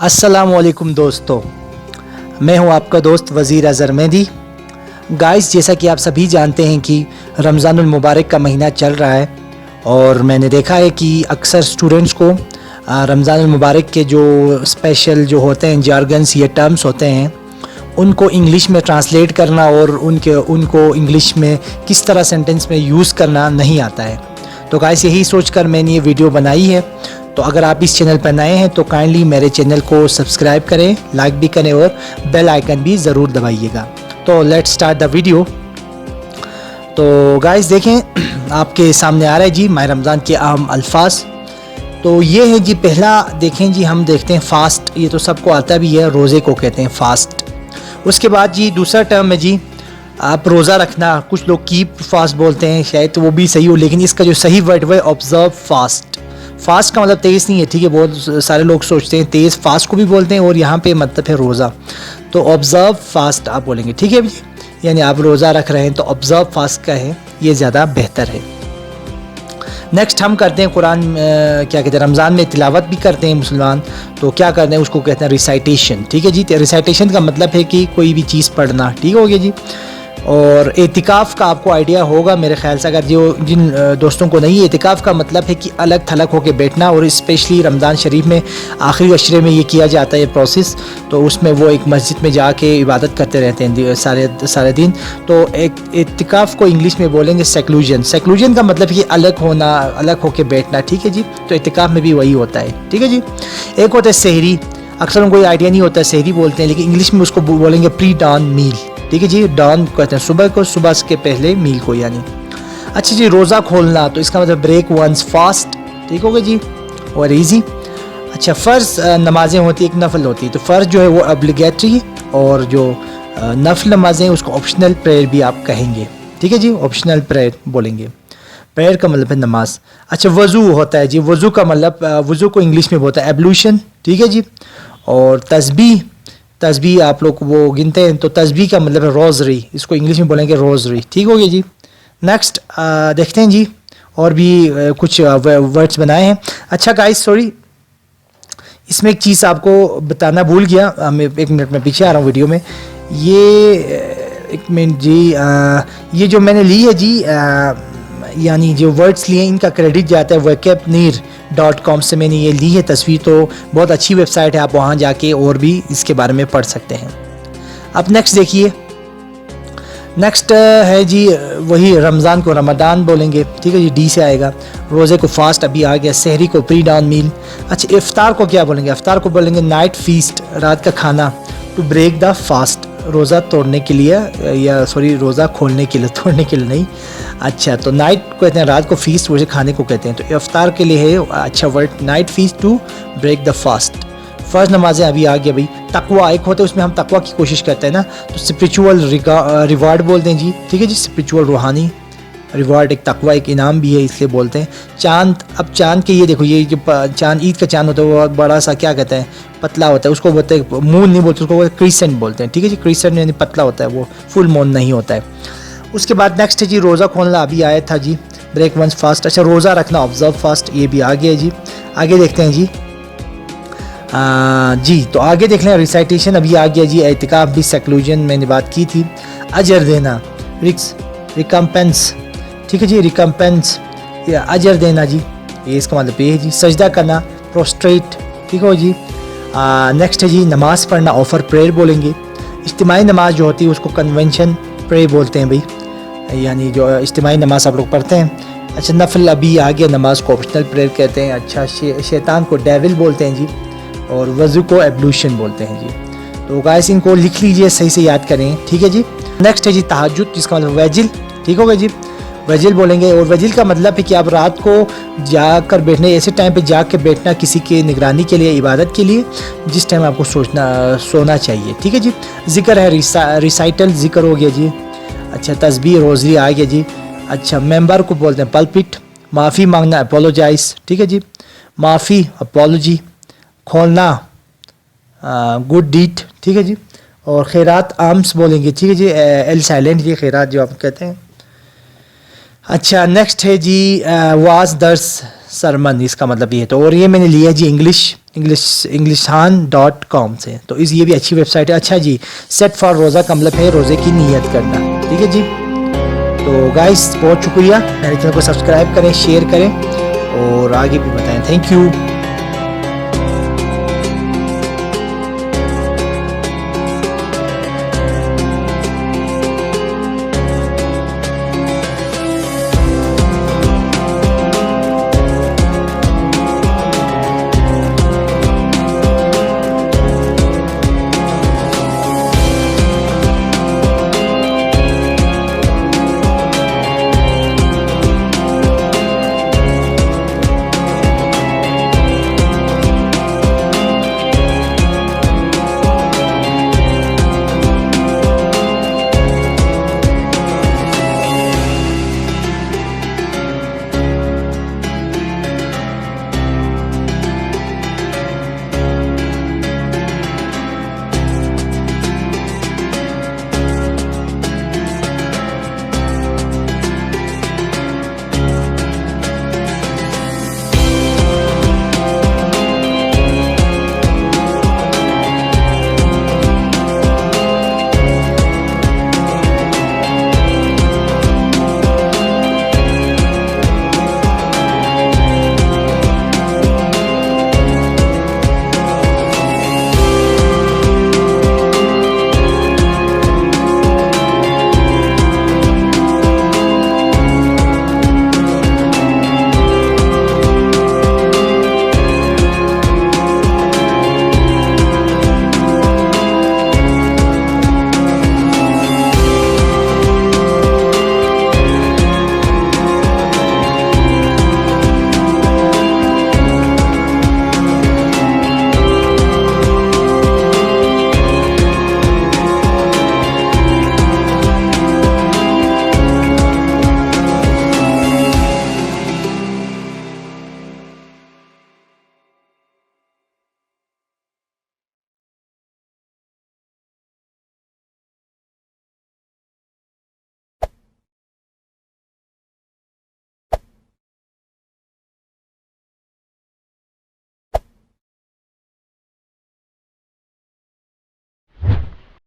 अस्सलाम वालेकुम दोस्तों, मैं हूं आपका दोस्त वज़ीर अज़हर मेहदी। गाइस, जैसा कि आप सभी जानते हैं कि रमज़ानुल मुबारक का महीना चल रहा है और मैंने देखा है कि अक्सर स्टूडेंट्स को रमज़ानुल मुबारक के जो स्पेशल जो होते हैं जार्गन्स या टर्म्स होते हैं उनको इंग्लिश में ट्रांसलेट करना और उनको इंग्लिश में किस तरह सेंटेंस में यूज़ करना नहीं आता है। तो गाइस, यही सोचकर मैंने ये वीडियो बनाई है। तो अगर आप इस चैनल पर नए हैं तो काइंडली मेरे चैनल को सब्सक्राइब करें, लाइक भी करें और बेल आइकन भी ज़रूर दबाइएगा। तो लेट्स स्टार्ट द वीडियो। तो गाइस देखें, आपके सामने आ रहा है जी माह रमज़ान के अहम अल्फाज। तो ये है जी पहला, देखें जी, हम देखते हैं फास्ट। ये तो सबको आता भी है, रोज़े को कहते हैं फास्ट। उसके बाद जी दूसरा टर्म है जी आप रोज़ा रखना। कुछ लोग कीप फास्ट बोलते हैं, शायद तो वो भी सही हो, लेकिन इसका जो सही वर्ड है ऑब्ज़र्व फास्ट। फास्ट का मतलब तेज़ नहीं है, ठीक है। बहुत सारे लोग सोचते हैं तेज़ फास्ट को भी बोलते हैं और यहाँ पे मतलब है रोज़ा। तो ऑब्ज़र्व फास्ट आप बोलेंगे, ठीक है, यानी आप रोज़ा रख रहे हैं तो ऑब्ज़र्व फास्ट का है, ये ज़्यादा बेहतर है। नेक्स्ट हम करते हैं कुरान, क्या कहते हैं, रमज़ान में तिलावत भी करते हैं मुसलमान। तो क्या करते हैं, उसको कहते हैं रिसाइटेशन, ठीक है जी। रिसाइटेशन का मतलब है कि कोई भी चीज़ पढ़ना, ठीक हो गया जी। और एतिकाफ़ का आपको आइडिया होगा मेरे ख्याल से, अगर जिन दोस्तों को नहीं है, एतिकाफ़ का मतलब है कि अलग थलग होकर बैठना, और स्पेशली रमज़ान शरीफ में आखिरी अशरे में ये किया जाता है प्रोसेस। तो उसमें वो एक मस्जिद में जाके इबादत करते रहते हैं सारे दिन। तो एक एतिकाफ़ को इंग्लिश में बोलेंगे सेक्लूजन। सेक्लूजन का मतलब कि अलग होना, अलग होकर बैठना, ठीक है जी। तो एतिकाफ़ में भी वही होता है, ठीक है जी। एक होता है सहरी, अक्सर उनको कोई आइडिया नहीं होता है, सहरी बोलते हैं, लेकिन इंग्लिश में उसको बोलेंगे प्री डॉन मील, ठीक है जी। डॉन कहते हैं सुबह को, सुबह के पहले मील को यानी। अच्छा जी, रोज़ा खोलना, तो इसका मतलब ब्रेक वंस फास्ट, ठीक होगा जी, और इजी। अच्छा, फ़र्ज़ नमाज़ें होती है, एक नफल होती है। तो फ़र्ज़ जो है वो ऑब्लिगेटरी, और जो नफल नमाज़ें उसको ऑप्शनल प्रेयर भी आप कहेंगे, ठीक है जी। ऑप्शनल प्रेयर बोलेंगे, प्रेयर का मतलब है नमाज। अच्छा, वज़ू होता है जी, वज़ू का मतलब, वज़ू को इंग्लिश में बोलता है एब्लूशन, ठीक है जी। और तस्बीह आप लोग वो गिनते हैं, तो तस्बीह का मतलब है रोज़री, इसको इंग्लिश में बोलेंगे रोज़री, ठीक हो गया जी। नेक्स्ट देखते हैं जी, और भी कुछ वर्ड्स बनाए हैं। अच्छा गाइस, सॉरी, इसमें एक चीज़ आपको बताना भूल गया, मैं एक मिनट में पीछे आ रहा हूँ वीडियो में। ये एक मिनट जी, ये जो मैंने ली है जी, यानी जो वर्ड्स लिए इनका क्रेडिट जाता है vocabneer.com से मैंने ये ली है तस्वीर। तो बहुत अच्छी वेबसाइट है, आप वहाँ जाके और भी इसके बारे में पढ़ सकते हैं। अब नेक्स्ट देखिए, नेक्स्ट है जी वही रमज़ान को रमदान बोलेंगे, ठीक है जी, डी से आएगा। रोज़े को फास्ट अभी आ गया, सहरी को प्री डाउन मील। अच्छा, इफ्तार को क्या बोलेंगे, इफ्तार को बोलेंगे नाइट फीस्ट, रात का खाना, टू ब्रेक द फास्ट, रोज़ा तोड़ने के लिए, या सॉरी रोज़ा खोलने के लिए, तोड़ने के लिए नहीं। अच्छा, तो नाइट को कहते हैं रात को, फीस्ट वैसे खाने को कहते हैं। तो इफ्तार के लिए है अच्छा word night feast, to break the fast. फ़र्ज़ नमाजें अभी आ गया भाई। तकवा एक होता है, उसमें हम तकवा की कोशिश करते हैं ना, तो स्पिरिचुअल रिवार्ड बोलते हैं जी, ठीक है जी। स्पिरिचुअल रूहानी रिवार्ड, एक तकवा, एक इनाम भी है, इसलिए बोलते हैं। चांद, अब चांद के ये देखो, ये जो चांद ईद का चांद होता है वो बड़ा सा, क्या कहते हैं, पतला होता है, उसको बोलते हैं मून नहीं बोलते, उसको क्रिसेंट बोलते हैं, ठीक है जी। क्रिसेंट यानी पतला होता है, वो फुल मून नहीं होता है। उसके बाद नेक्स्ट है जी रोज़ा खोलना, अभी आया था जी, ब्रेक वंस फास्ट। अच्छा, रोज़ा रखना ऑब्ज़र्व फास्ट, ये भी आ गया जी। आगे देखते हैं जी, जी तो आगे देख लें, रिसाइटेशन अभी आ गया जी। एतिकाफ भी, सेक्लूजन मैंने बात की थी। अजर देना, रिकम्पेंस, ठीक है जी, रिकम्पेंस या अजर देना जी, ये इसका मतलब ये है जी। सजदा करना, प्रोस्ट्रेट, ठीक हो जी। नेक्स्ट है जी नमाज पढ़ना, ऑफर प्रेयर बोलेंगे। इज्तिमाई नमाज जो होती है उसको कन्वेंशन प्रेयर बोलते हैं भाई, यानी जो इज्तिमाई नमाज आप लोग पढ़ते हैं। अच्छा, नफल अभी आ गया, नमाज को ऑप्शनल प्रेयर कहते हैं। अच्छा, शैतान को डेविल बोलते हैं जी, और वज़ू को एब्लूशन बोलते हैं जी। तो गाइस, इनको लिख लीजिए, सही से याद करें, ठीक है जी। नेक्स्ट है जी तहज्जुद, जिसका मतलब वजिल, ठीक होगा जी, वजिल बोलेंगे। और वजिल का मतलब है कि आप रात को जाकर बैठने, ऐसे टाइम पे जाग के बैठना किसी की निगरानी के लिए, इबादत के लिए, जिस टाइम आपको सोना चाहिए, ठीक है जी। ज़िक्र है, रिसाइटल ज़िक्र हो गया जी। अच्छा, तस्बीह रोज़री आ गया जी। अच्छा, मेंबर को बोलते हैं पल्पिट। माफ़ी मांगना, अपोलोजाइज, ठीक है जी, माफ़ी, अपोलॉजी। खोलना, गुड डीड, ठीक है जी। और खैरात आर्म्स बोलेंगे, ठीक है जी, एल साइलेंट, ये खैरात जो आप कहते हैं। अच्छा, नेक्स्ट है जी वाज दर्स, सरमन, इसका मतलब ये तो। और ये मैंने लिया जी इंग्लिशान.com से, तो ये भी अच्छी वेबसाइट है। अच्छा जी, सेट फॉर रोज़ा का मतलब है रोज़े की नीयत करना, ठीक है जी। तो गाइस बहुत शुक्रिया, मेरे चैनल को सब्सक्राइब करें, शेयर करें और आगे भी बताएं। Thank you.